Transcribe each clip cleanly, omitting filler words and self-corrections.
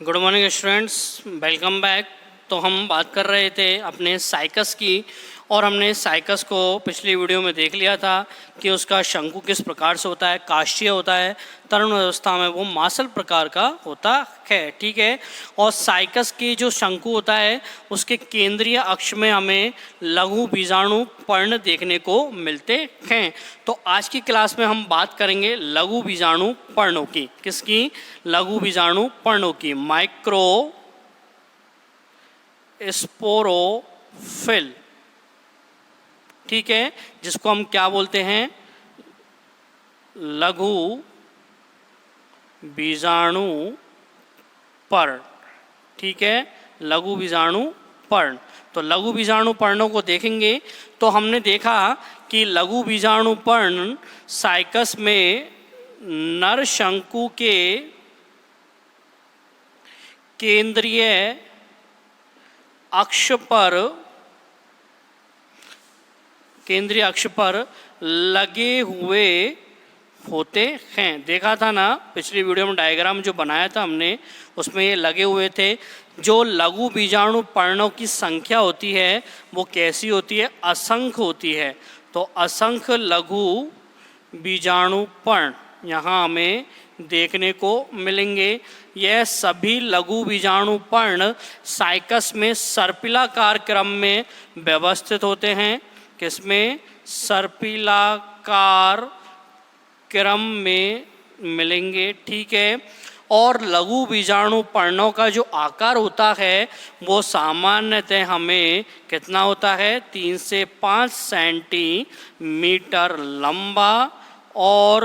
Good morning students, welcome back. तो हम बात कर रहे थे अपने साइकस की, और हमने साइकस को पिछली वीडियो में देख लिया था कि उसका शंकु किस प्रकार से होता है, काष्ठीय होता है, तरण अवस्था में वो मासल प्रकार का होता है। ठीक है। और साइकस की जो शंकु होता है उसके केंद्रीय अक्ष में हमें लघु बीजाणु पर्ण देखने को मिलते हैं। तो आज की क्लास में हम बात करेंगे लघु बीजाणु पर्णों की। किसकी? लघु बीजाणु पर्णों की। माइक्रो स्पोरोफिल, ठीक है, जिसको हम क्या बोलते हैं? लघु बीजाणु पर्ण। ठीक है, लघु बीजाणु पर्ण। तो लघु बीजाणु पर्णों को देखेंगे तो हमने देखा कि लघु बीजाणु पर्ण साइकस में नर शंकु के केंद्रीय अक्ष पर लगे हुए होते हैं। देखा था ना पिछली वीडियो में, डायग्राम जो बनाया था हमने उसमें ये लगे हुए थे। जो लघु बीजाणु पर्णों की संख्या होती है वो कैसी होती है? असंख्य होती है। तो असंख्य लघु बीजाणु पर्ण यहाँ हमें देखने को मिलेंगे। यह सभी लघु बीजाणु पर्ण साइकस में सर्पिलाकार क्रम में व्यवस्थित होते हैं। किसमें? सर्पिलाकार क्रम में मिलेंगे। ठीक है। और लघु बीजाणु पर्णों का जो आकार होता है वो सामान्यतः हमें कितना होता है? 3 से 5 सेंटीमीटर लंबा और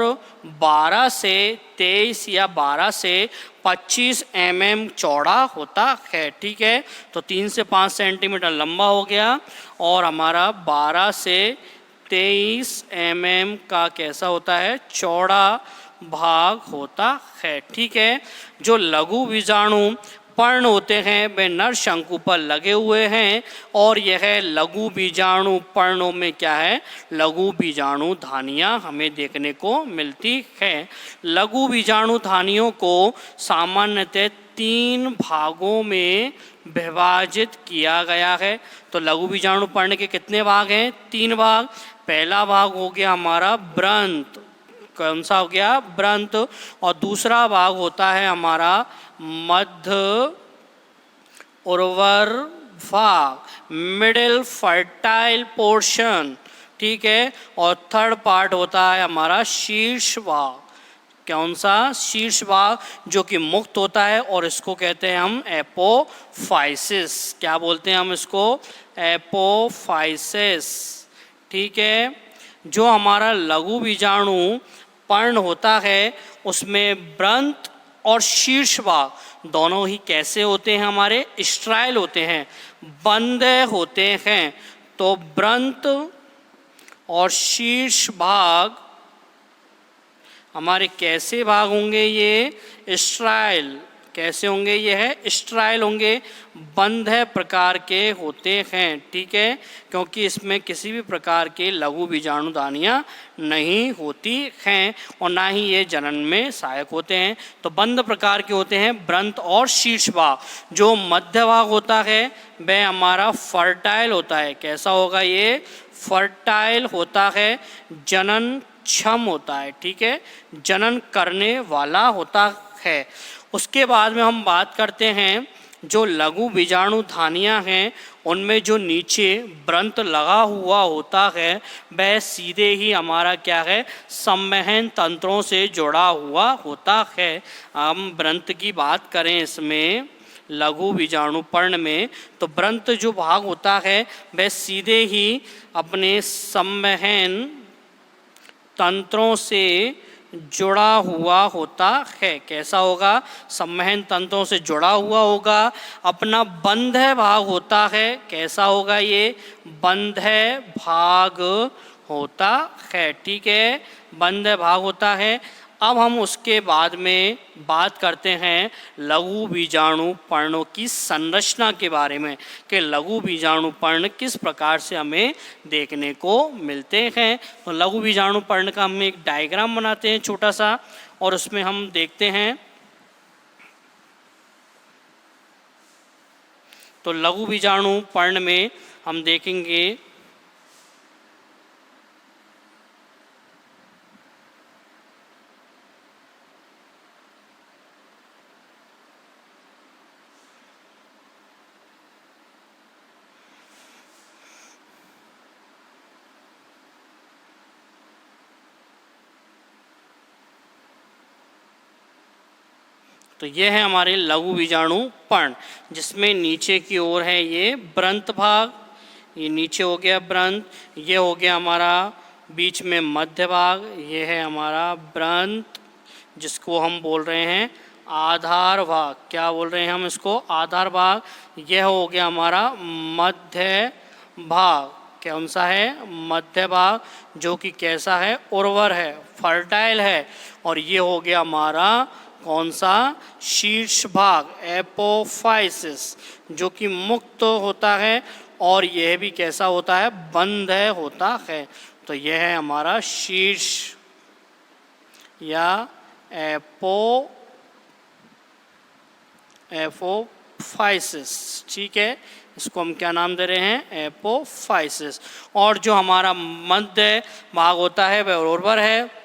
12 से 23 या 12 से 25 चौड़ा होता है। ठीक है। तो 3 से 5 सेंटीमीटर लंबा हो गया और हमारा 12 से 23 का कैसा होता है? चौड़ा भाग होता है। ठीक है। जो लघु बीजाणु पर्ण होते हैं वे नर शंकु पर लगे हुए हैं, और यह लघु बीजाणु पर्णों में क्या है? लघु बीजाणु धानियाँ हमें देखने को मिलती है। लघु बीजाणु धानियों को सामान्यतः 3 भागों में विभाजित किया गया है। तो लघु बीजाणु पर्ण के कितने भाग हैं? 3 भाग। पहला भाग हो गया हमारा ब्रंत। कौन सा हो गया? ब्रंत। और दूसरा भाग होता है हमारा मध्य उर्वर भाग, मिडिल फर्टाइल पोर्शन। ठीक है। और थर्ड पार्ट होता है हमारा शीर्ष भाग। कौन सा? शीर्ष भाग, जो कि मुक्त होता है, और इसको कहते हैं हम एपोफाइसिस। क्या बोलते हैं हम इसको? एपोफाइसिस। ठीक है। जो हमारा लघु बीजाणु पर्ण होता है उसमें ब्रंत और शीर्ष भाग दोनों ही कैसे होते हैं? हमारे स्ट्राइल होते हैं, बंद होते हैं। तो ब्रंत और शीर्ष भाग हमारे कैसे भाग होंगे? ये स्ट्राइल। कैसे होंगे? ये है स्ट्राइल होंगे, बंध प्रकार के होते हैं। ठीक है। क्योंकि इसमें किसी भी प्रकार के लघु बीजाणु दानियाँ नहीं होती हैं और ना ही ये जनन में सहायक होते हैं। तो बंध प्रकार के होते हैं ब्रंत और शीर्ष भाग। जो मध्य भाग होता है वह हमारा फर्टाइल होता है। कैसा होगा? ये फर्टाइल होता है, जनन क्षम होता है। ठीक है। जनन करने वाला होता है। उसके बाद में हम बात करते हैं जो लघु बीजाणु धानियाँ हैं उनमें जो नीचे ब्रंत लगा हुआ होता है वह सीधे ही हमारा क्या है? संवहन तंत्रों से जुड़ा हुआ होता है। हम ब्रंत की बात करें इसमें लघु बीजाणु पर्ण में, तो ब्रंत जो भाग होता है वह सीधे ही अपने संवहन तंत्रों से जुड़ा हुआ होता है। कैसा होगा? संवहन तंत्रों से जुड़ा हुआ होगा। अपना बंध भाग होता है। कैसा होगा? ये बंध भाग होता है। ठीक है। बंध भाग होता है। अब हम उसके बाद में बात करते हैं लघु बीजाणु पर्णों की संरचना के बारे में कि लघु बीजाणु पर्ण किस प्रकार से हमें देखने को मिलते हैं। तो लघु बीजाणु पर्ण का हम एक डायग्राम बनाते हैं छोटा सा, और उसमें हम देखते हैं तो लघु बीजाणु पर्ण में हम देखेंगे तो ये है हमारे लघु बीजाणु पर्ण, जिसमें नीचे की ओर है ये ब्रंत भाग, ये नीचे हो गया ब्रंत, ये हो गया हमारा बीच में मध्य भाग, ये है हमारा ब्रंत जिसको हम बोल रहे हैं आधार भाग। क्या बोल रहे हैं हम इसको? आधार भाग। यह हो गया हमारा मध्य भाग। कौन सा है? मध्य भाग, जो कि कैसा है? उर्वर है, फर्टाइल है। और ये हो गया हमारा कौन सा? शीर्ष भाग, एपोफाइसिस, जो कि मुक्त होता है और यह भी कैसा होता है? बंद होता है। तो यह है हमारा शीर्ष या एपोफाइसिस। ठीक है, इसको हम क्या नाम दे रहे हैं? एपोफाइसिस। और जो हमारा मध्य भाग होता है वह उर्वर है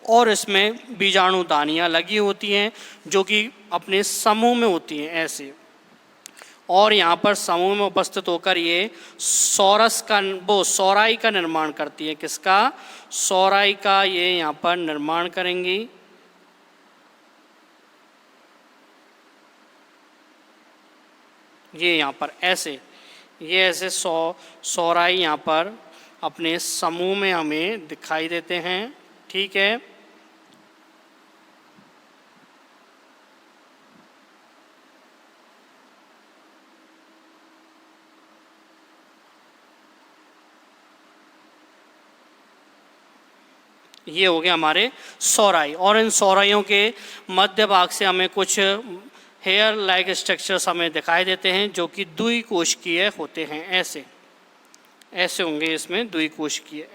और इसमें बीजाणु दानियाँ लगी होती हैं जो कि अपने समूह में होती हैं ऐसे। और यहाँ पर समूह में उपस्थित होकर ये सौरस का सौराई का निर्माण करती है। किसका? सौराई का ये यहाँ पर निर्माण करेंगी। ये यहाँ पर ऐसे, ये ऐसे सौराई यहाँ पर अपने समूह में हमें दिखाई देते हैं। ठीक है, ये हो गया हमारे सौराई। और इन सौराइयों के मध्य भाग से हमें कुछ हेयर लाइक स्ट्रक्चर्स हमें दिखाई देते हैं जो कि द्विकोशिकीय होते हैं। ऐसे ऐसे होंगे इसमें द्विकोशिकीय।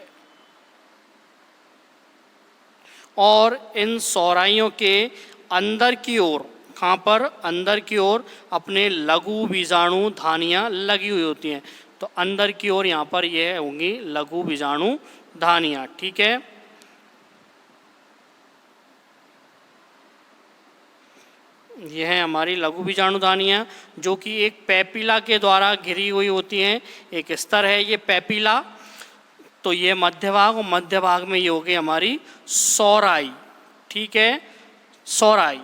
और इन सौराइयों के अंदर की ओर, कहाँ पर? अंदर की ओर अपने लघु बीजाणु धानियाँ लगी हुई होती हैं। तो अंदर की ओर यहाँ पर ये होंगी लघु बीजाणु धानियाँ। ठीक है, यह है हमारी लघु बीजाणु धानियाँ जो कि एक पैपिला के द्वारा घिरी हुई होती हैं। एक स्तर है ये पैपिला। तो ये मध्य भाग, और मध्य भाग में ये हो गई हमारी सौराई। ठीक है, सौराई,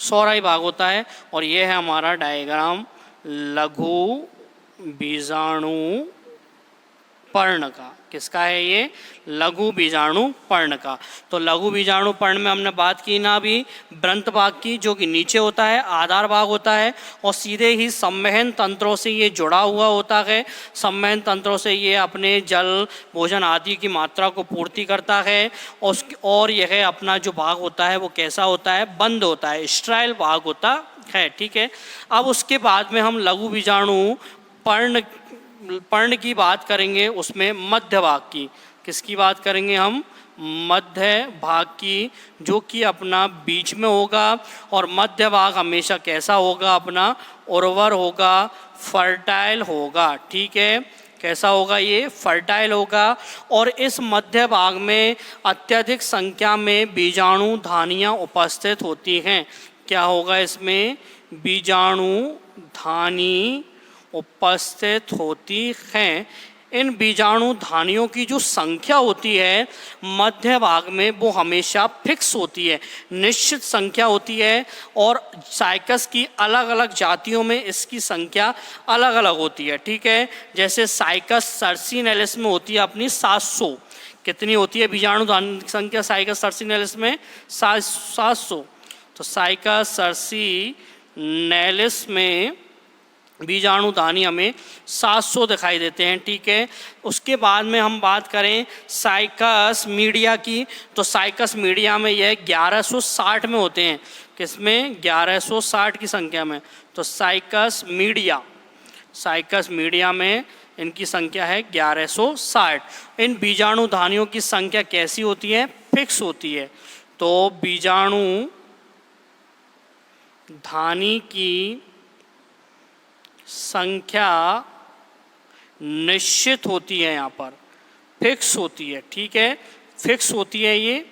सौराई भाग होता है। और ये है हमारा डायग्राम लघु बीजाणु पर्ण का। किसका है ये? लघु बीजाणु पर्ण का। तो लघु बीजाणु पर्ण में हमने बात की ना अभी ब्रंत भाग की, जो कि नीचे होता है, आधार भाग होता है और सीधे ही संवहन तंत्रों से ये जुड़ा हुआ होता है। संवहन तंत्रों से ये अपने जल, भोजन आदि की मात्रा को पूर्ति करता है। और यह अपना जो भाग होता है वो कैसा होता है? बंद होता है, स्टेराइल भाग होता है। ठीक है, अब उसके बाद में हम लघु बीजाणु पर्ण की बात करेंगे, उसमें मध्य भाग की। किसकी बात करेंगे हम? मध्य भाग की, जो कि अपना बीच में होगा। और मध्य भाग हमेशा कैसा होगा? अपना उर्वर होगा, फर्टाइल होगा। ठीक है, कैसा होगा? ये फर्टाइल होगा। और इस मध्य भाग में अत्यधिक संख्या में बीजाणु धानियाँ उपस्थित होती हैं। क्या होगा इसमें? बीजाणु धानी उपस्थित होती हैं। इन बीजाणु धानियों की जो संख्या होती है मध्य भाग में वो हमेशा फिक्स होती है, निश्चित संख्या होती है। और साइकस की अलग अलग जातियों में इसकी संख्या अलग अलग होती है। ठीक है, जैसे साइकस सर्सिनेलिस में होती है अपनी 700। कितनी होती है बीजाणु संख्या साइकस सर्सिनेलिस में? 700। तो साइकस सर्सिनेलिस में बीजाणु धानी हमें 700 दिखाई देते हैं। ठीक है, उसके बाद में हम बात करें साइकस मीडिया की, तो साइकस मीडिया में यह 1160 में होते हैं। किसमें? 1160 की संख्या में। तो साइकस मीडिया में इनकी संख्या है 1160। इन बीजाणु धानियों की संख्या कैसी होती है? फिक्स होती है। तो बीजाणु धानी की संख्या निश्चित होती है, यहाँ पर फिक्स होती है, ठीक है, फिक्स होती है ये,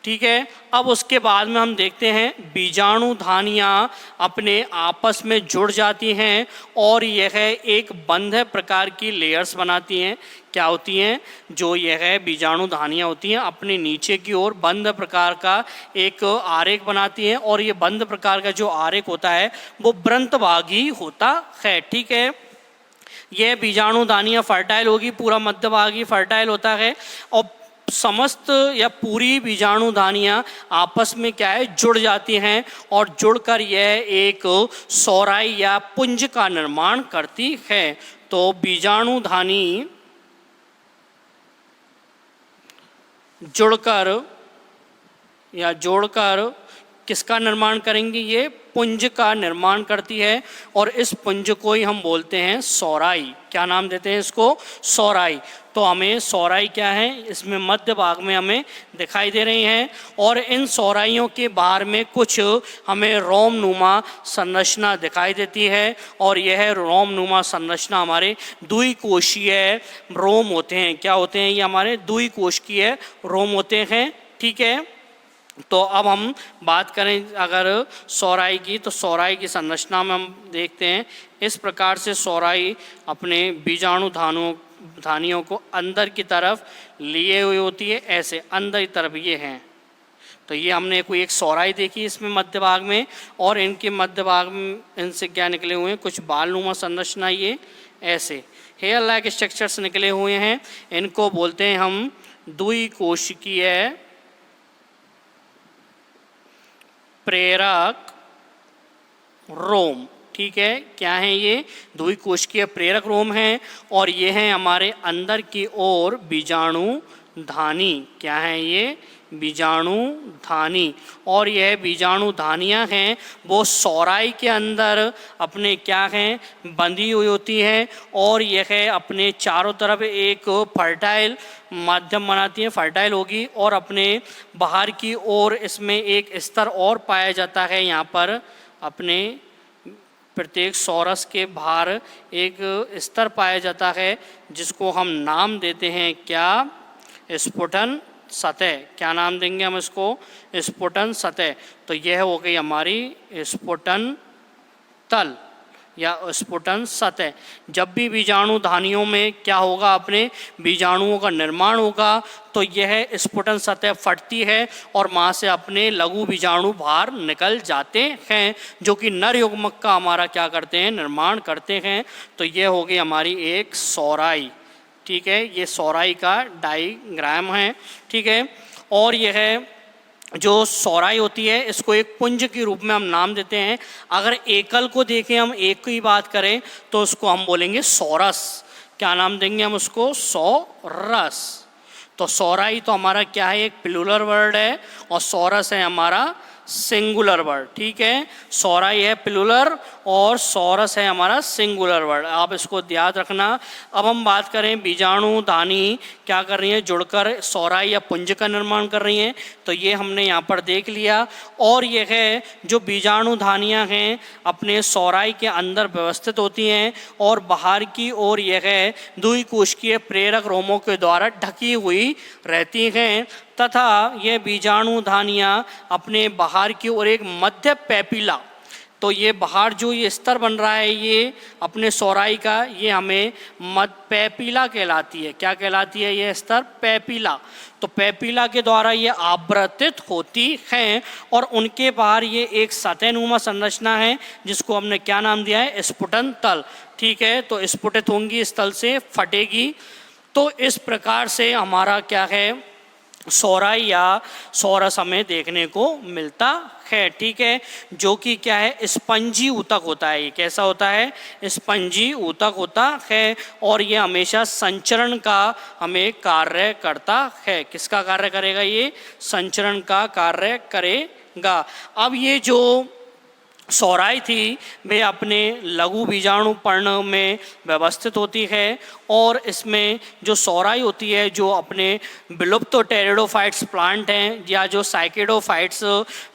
ठीक है। अब उसके बाद में हम देखते हैं बीजाणु धानियाँ अपने आपस में जुड़ जाती हैं और यह एक बंध प्रकार की लेयर्स बनाती हैं। क्या होती हैं? जो यह बीजाणु धानियाँ होती हैं अपने नीचे की ओर बंध प्रकार का एक आरेख बनाती हैं और ये बंध प्रकार का जो आरेख होता है वो वृंतभागी होता है, ठीक है। यह बीजाणु दानियाँ फर्टाइल होगी, पूरा मध्य भाग ही फर्टाइल होता है और समस्त या पूरी बीजाणु दानियाँ आपस में क्या है जुड़ जाती हैं और जुड़कर यह एक सौराई या पुंज का निर्माण करती है। तो बीजाणु धानी जुड़कर या जोड़कर किसका निर्माण करेंगी? ये पुंज का निर्माण करती है और इस पुंज को ही हम बोलते हैं सौराई। क्या नाम देते हैं इसको? सौराई। तो हमें सौराई क्या है इसमें मध्य भाग में हमें दिखाई दे रही हैं और इन सौराइयों के बाहर में कुछ हमें रोमनुमा संरचना दिखाई देती है और यह रोमनुमा संरचना हमारे द्विकोशीय रोम होते हैं। क्या होते हैं? ये हमारे द्विकोशीय रोम होते हैं, ठीक है। तो अब हम बात करें अगर सौराई की, तो सौराई की संरचना में हम देखते हैं इस प्रकार से सौराई अपने बीजाणु धानियों को अंदर की तरफ लिए हुई होती है, ऐसे अंदर की तरफ ये हैं। तो ये हमने कोई एक सौराई देखी इसमें मध्य भाग में और इनके मध्य भाग में इनसे क्या निकले हुए हैं? कुछ बालनुमा संरचना, ये ऐसे हेयर लाइक स्ट्रक्चर्स निकले हुए हैं। इनको बोलते हैं हम द्विकोशिकीय प्रेरक रोम, ठीक है। क्या है ये? द्विकोशिकीय प्रेरक रोम है और ये है हमारे अंदर की ओर बीजाणु धानी। क्या है ये? बीजाणु धानी। और यह बीजाणु धानियाँ हैं वो सौराई के अंदर अपने क्या हैं बंधी हुई होती हैं और यह अपने चारों तरफ एक फर्टाइल माध्यम बनाती है, फर्टाइल होगी और अपने बाहर की ओर इसमें एक स्तर और पाया जाता है। यहाँ पर अपने प्रत्येक सौरस के बाहर एक स्तर पाया जाता है जिसको हम नाम देते हैं क्या? स्फुटन सतह। क्या नाम देंगे हम इसको? स्फुटन सतह। तो यह हो गई हमारी स्फुटन तल या स्फुटन सतह। जब भी बीजाणु धानियों में क्या होगा? अपने बीजाणुओं का निर्माण होगा तो यह स्फुटन सतह फटती है और वहाँ से अपने लघु बीजाणु बाहर निकल जाते हैं जो कि नर युग्मक का हमारा क्या करते हैं? निर्माण करते हैं। तो यह हो गई हमारी एक सौराई, ठीक है। ये सौराई का डायग्राम है, ठीक है। और यह जो सौराई होती है इसको एक पुंज के रूप में हम नाम देते हैं। अगर एकल को देखें, हम एक की बात करें तो उसको हम बोलेंगे सौरस। क्या नाम देंगे हम उसको? सौरस। तो सौराई तो हमारा क्या है? एक प्लूरल वर्ड है और सौरस है हमारा सिंगुलर वर्ड, ठीक है। सौराई है प्लूरल और सौरस है हमारा सिंगुलर वर्ड, आप इसको याद रखना। अब हम बात करें बीजाणु दानी क्या कर रही हैं? जुड़कर सौराई या पुंज का निर्माण कर रही हैं। तो ये हमने यहाँ पर देख लिया। और यह है जो बीजाणु धानियाँ हैं अपने सौराई के अंदर व्यवस्थित होती हैं और बाहर की ओर यह द्विकोशिकीय प्रेरक रोमों के द्वारा ढकी हुई रहती हैं तथा ये बीजाणु धानियाँ अपने बाहर की ओर एक मध्य पैपिला, तो ये बाहर जो ये स्तर बन रहा है ये अपने सौराई का, ये हमें मध्य पैपिला कहलाती है। क्या कहलाती है ये स्तर? पैपिला। तो पैपिला के द्वारा ये आवृत्तित होती हैं और उनके बाहर ये एक सतहनुमा संरचना है जिसको हमने क्या नाम दिया है? स्फुटन तल, ठीक है। तो स्फुटित होंगी, इस तल से फटेगी। तो इस प्रकार से हमारा क्या है? सौराई या सौरस हमें देखने को मिलता है, ठीक है। जो कि क्या है? स्पंजी ऊतक होता है। ये कैसा होता है? स्पंजी ऊतक होता है और ये हमेशा संचरण का हमें कार्य करता है। किसका कार्य करेगा? ये संचरण का कार्य करेगा। अब ये जो सौराई थी वे अपने लघु बीजाणु पर्ण में व्यवस्थित होती है, और इसमें जो सौराई होती है जो अपने विलुप्त टेरिडोफाइट्स प्लांट हैं या जो साइकेडोफाइट्स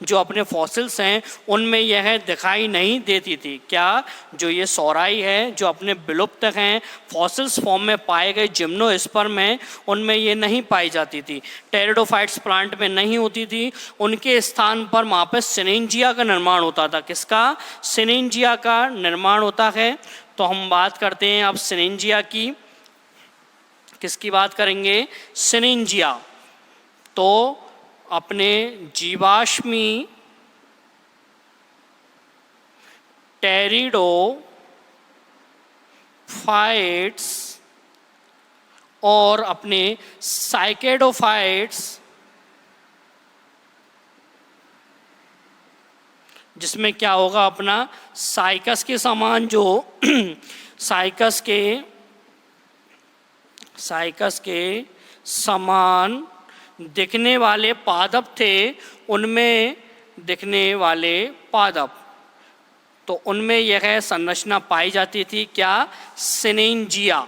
जो अपने फॉसिल्स हैं उनमें यह दिखाई नहीं देती थी। क्या जो ये सौराई है जो अपने विलुप्त हैं फॉसिल्स फॉर्म में पाए गए जिम्नोस्पर्म हैं उनमें ये नहीं पाई जाती थी, टेरिडोफाइट्स प्लांट में नहीं होती थी। उनके स्थान पर वहाँ पर सिनेंजिया का निर्माण होता था। किसका? सिनेंजिया का निर्माण होता है। तो हम बात करते हैं अब सिनेंजिया की। किसकी बात करेंगे? सिनेंजिया। तो अपने जीवाश्मी टेरिडोफाइट्स और अपने साइकेडोफाइट्स, जिसमें क्या होगा अपना साइकस के समान जो साइकस के समान दिखने वाले पादप थे, उनमें दिखने वाले पादप, तो उनमें यह संरचना पाई जाती थी। क्या? सिनेंजिया।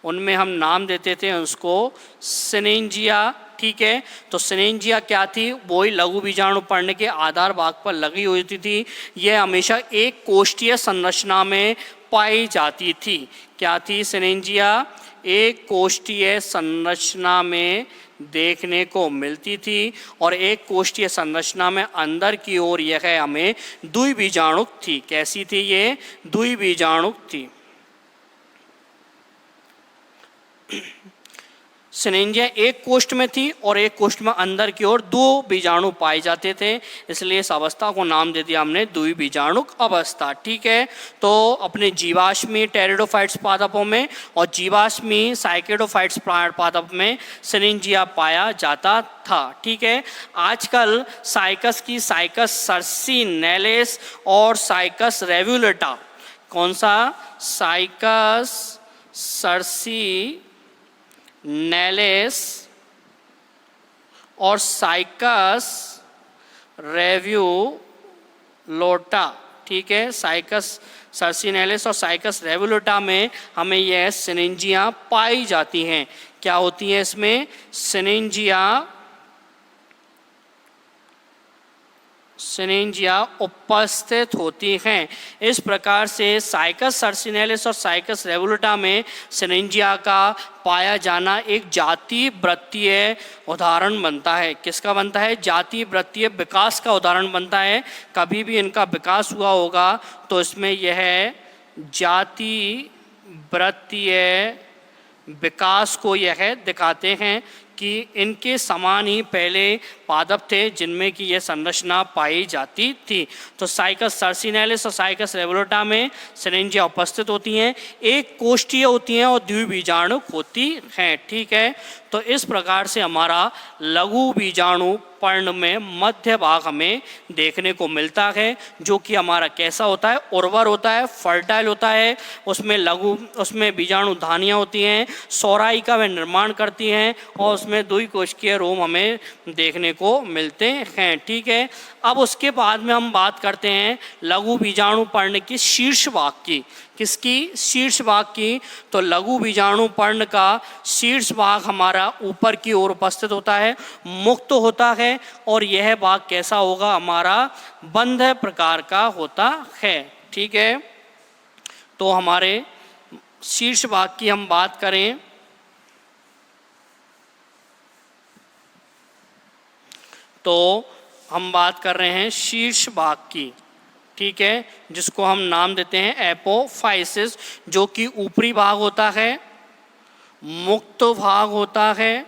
उनमें हम नाम देते थे उसको सिनेंजिया। ठीक है, तो सिनेंजिया क्या थी? वही लघु बीजाणु पर्ण के आधार भाग पर लगी हुई थी। यह हमेशा एक कोष्ठीय संरचना में पाई जाती थी। क्या थी सिनेंजिया? एक कोष्ठीय संरचना में देखने को मिलती थी, और एक कोष्ठीय संरचना में अंदर की ओर यह हमें द्विबीजाणुक थी। कैसी थी ये? द्विबीजाणुक थी। सिनेंजिया एक कोष्ठ में थी और एक कोष्ठ में अंदर की ओर दो बीजाणु पाए जाते थे, इसलिए इस अवस्था को नाम दे दिया हमने द्विबीजाणुक अवस्था। ठीक है, तो अपने जीवाश्मी टेरिडोफाइट्स पादपों में और जीवाश्मी साइकेडोफाइट्स पादप में सिनेंजिया पाया जाता था। ठीक है, आजकल साइकस की साइकस सर्सिनेलिस और साइकस रेवुलेटा, कौन सा? साइकस सर्सिनेलिस और साइकस रेवुलोटा। ठीक है, साइकस सर्सिनेलिस और साइकस रेवुलोटा में हमें यह सिनेंजिया पाई जाती हैं। क्या होती हैं इसमें? सिनेंजिया उपस्थित होती हैं। इस प्रकार से साइकस सर्सिनेलिस और साइकस रेवुलेटा में सिनेंजिया का पाया जाना एक जातीय वृत्तीय उदाहरण बनता है। किसका बनता है? जातीय वृत्तीय विकास का उदाहरण बनता है। कभी भी इनका विकास हुआ होगा तो इसमें यह जातीय वृत्तीय विकास को यह दिखाते हैं कि इनके समान ही पहले पादप थे जिनमें कि यह संरचना पाई जाती थी। तो साइकस सर्सिनेलिस और साइकस रेवुलेटा में सिनेंजिया उपस्थित होती हैं, एक कोष्ठीय होती हैं और द्विबीजाणुक होती हैं। ठीक है, तो इस प्रकार से हमारा लघु बीजाणु पर्ण में मध्य भाग हमें देखने को मिलता है, जो कि हमारा कैसा होता है? उर्वर होता है, फर्टाइल होता है। उसमें बीजाणु धानियाँ होती हैं, सौराई का वे निर्माण करती हैं और उसमें द्विकोशिकीय रोम हमें देखने को मिलते हैं। ठीक है, अब उसके बाद में हम बात करते हैं लघु बीजाणु पर्ण की शीर्ष भाग की। किसकी? शीर्ष भाग की। तो लघु बीजाणु पर्ण का शीर्ष भाग हमारा ऊपर की ओर उपस्थित होता है, मुक्त होता है, और यह भाग कैसा होगा? हमारा बंध प्रकार का होता है। ठीक है, तो हमारे शीर्ष भाग की हम बात करें तो हम बात कर रहे हैं शीर्ष भाग की। ठीक है, जिसको हम नाम देते हैं एपोफाइसिस, जो कि ऊपरी भाग होता है, मुक्त भाग होता है।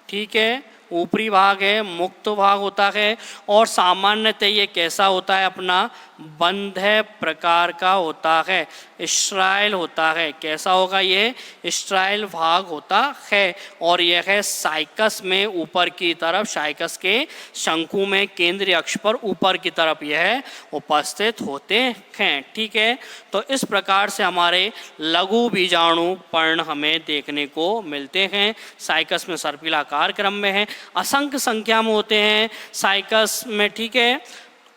ठीक है, ऊपरी भाग है, मुक्त भाग होता है, और सामान्यतः ये कैसा होता है? अपना बंध प्रकार का होता है, स्ट्राइल होता है। कैसा होगा ये? स्ट्राइल भाग होता है, और यह साइकस में ऊपर की तरफ, साइकस के शंकु में केंद्रीय अक्ष पर ऊपर की तरफ यह उपस्थित होते हैं। ठीक है, तो इस प्रकार से हमारे लघु बीजाणु पर्ण हमें देखने को मिलते हैं। साइकस में सर्पिलाकार क्रम में है, असंख्य संख्या में होते हैं साइकस में। ठीक है,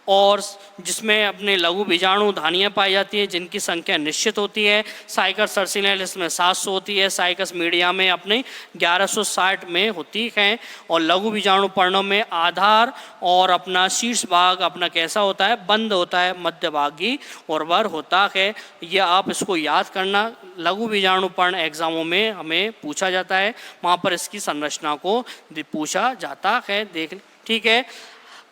और जिसमें अपने लघु बीजाणु धानियाँ पाई जाती हैं जिनकी संख्या निश्चित होती है। साइकस सर्सिनेलिस में 700 होती है, साइकस मीडिया में अपने 1160 में होती है। और लघु बीजाणु पर्णों में आधार और अपना शीर्ष भाग अपना कैसा होता है, बंद होता है, मध्यभागी उर्वर होता है। ये आप इसको याद करना, लघु बीजाणु पर्ण एग्जामों में हमें पूछा जाता है, वहाँ पर इसकी संरचना को पूछा जाता है। देख, ठीक है।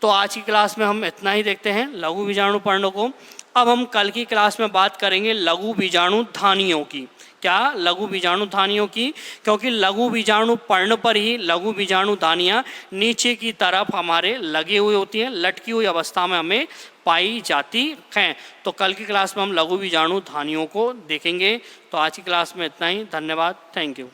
तो आज की क्लास में हम इतना ही देखते हैं लघु बीजाणु पर्णों को। अब हम कल की क्लास में बात करेंगे लघु बीजाणु धानियों की। क्या? लघु बीजाणु धानियों की, क्योंकि लघु बीजाणु पर्ण पर ही लघु बीजाणु धानियाँ नीचे की तरफ हमारे लगे हुए होती हैं, लटकी हुई अवस्था में हमें पाई जाती हैं। तो कल की क्लास में हम लघु बीजाणु धानियों को देखेंगे। तो आज की क्लास में इतना ही। धन्यवाद। Thank you.